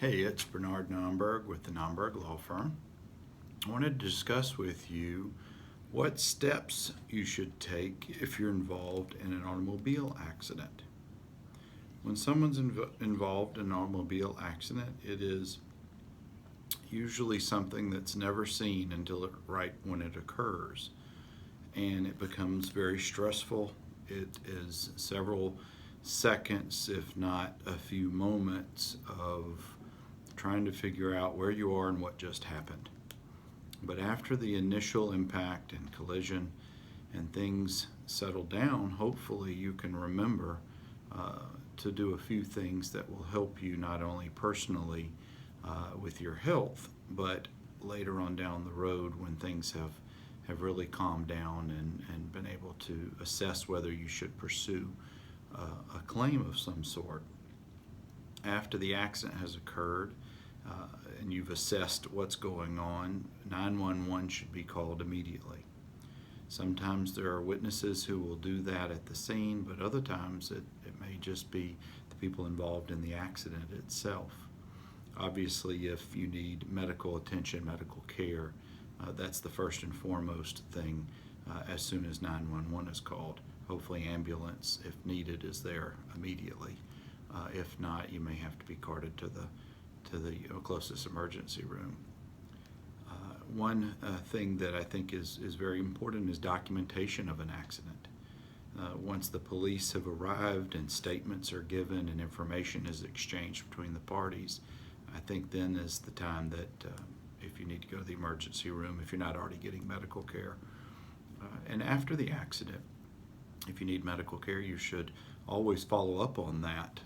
Hey, it's Bernard Nomberg with the Nomberg Law Firm. I wanted to discuss with you what steps you should take if you're involved in an automobile accident. When someone's involved in an automobile accident, it is usually something that's never seen until right when it occurs, and it becomes very stressful. It is several seconds, if not a few moments, of trying to figure out where you are and what just happened. But after the initial impact and collision and things settle down, hopefully you can remember to do a few things that will help you not only personally with your health, but later on down the road when things have really calmed down and been able to assess whether you should pursue a claim of some sort. After the accident has occurred and you've assessed what's going on, 911 should be called immediately. Sometimes there are witnesses who will do that at the scene, but other times it may just be the people involved in the accident itself. Obviously, if you need medical attention, medical care, that's the first and foremost thing as soon as 911 is called. Hopefully ambulance, if needed, is there immediately. If not, you may have to be carted to the closest emergency room. One thing that I think is very important is documentation of an accident. Once the police have arrived and statements are given and information is exchanged between the parties, I think then is the time that if you need to go to the emergency room, if you're not already getting medical care. And after the accident, if you need medical care, you should always follow up on that.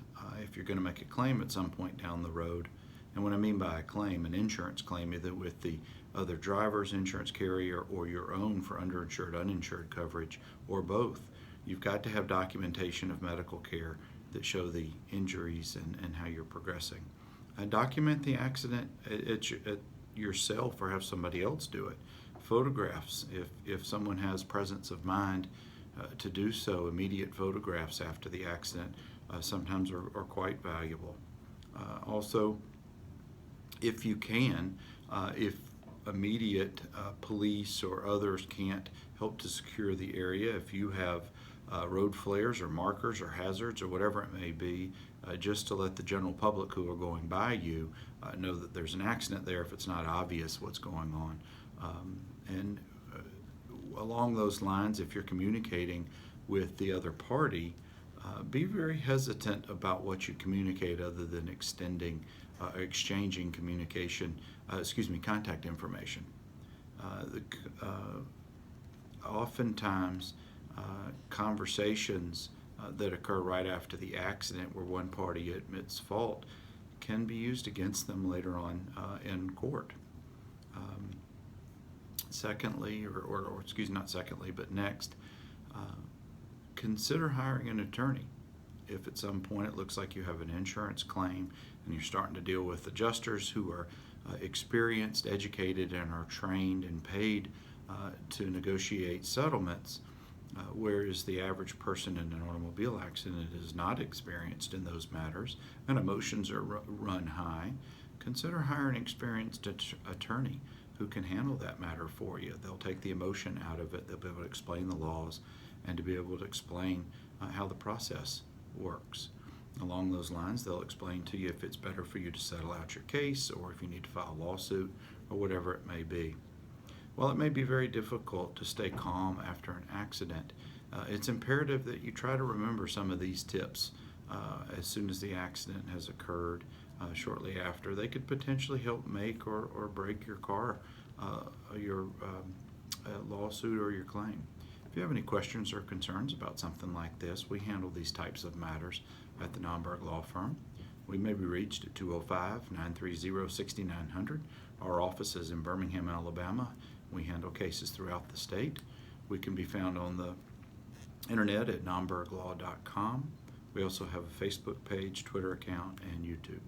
If you're going to make a claim at some point down the road, and what I mean by a claim, an insurance claim, either with the other driver's insurance carrier or your own for underinsured, uninsured coverage, or both, you've got to have documentation of medical care that show the injuries and how you're progressing. Document the accident yourself or have somebody else do it. Photographs, if someone has presence of mind to do so, immediate photographs after the accident sometimes are quite valuable. Also, if you can, if immediate police or others can't help to secure the area, if you have road flares or markers or hazards or whatever it may be, just to let the general public who are going by you know that there's an accident there if it's not obvious what's going on. And along those lines, if you're communicating with the other party, be very hesitant about what you communicate other than exchanging contact information. Oftentimes, conversations that occur right after the accident where one party admits fault can be used against them later on in court. Next, consider hiring an attorney. If at some point it looks like you have an insurance claim and you're starting to deal with adjusters who are experienced, educated, and are trained and paid to negotiate settlements, whereas the average person in an automobile accident is not experienced in those matters and emotions are run high, consider hiring an experienced attorney who can handle that matter for you. They'll take the emotion out of it, they'll be able to explain the laws and to be able to explain how the process works. Along those lines, they'll explain to you if it's better for you to settle out your case or if you need to file a lawsuit or whatever it may be. While it may be very difficult to stay calm after an accident, it's imperative that you try to remember some of these tips as soon as the accident has occurred. Shortly after, they could potentially help make or break your car, your lawsuit or your claim. If you have any questions or concerns about something like this, we handle these types of matters at the Nomberg Law Firm. We may be reached at 205-930-6900. Our office is in Birmingham, Alabama. We handle cases throughout the state. We can be found on the internet at nomberglaw.com. We also have a Facebook page, Twitter account, and YouTube.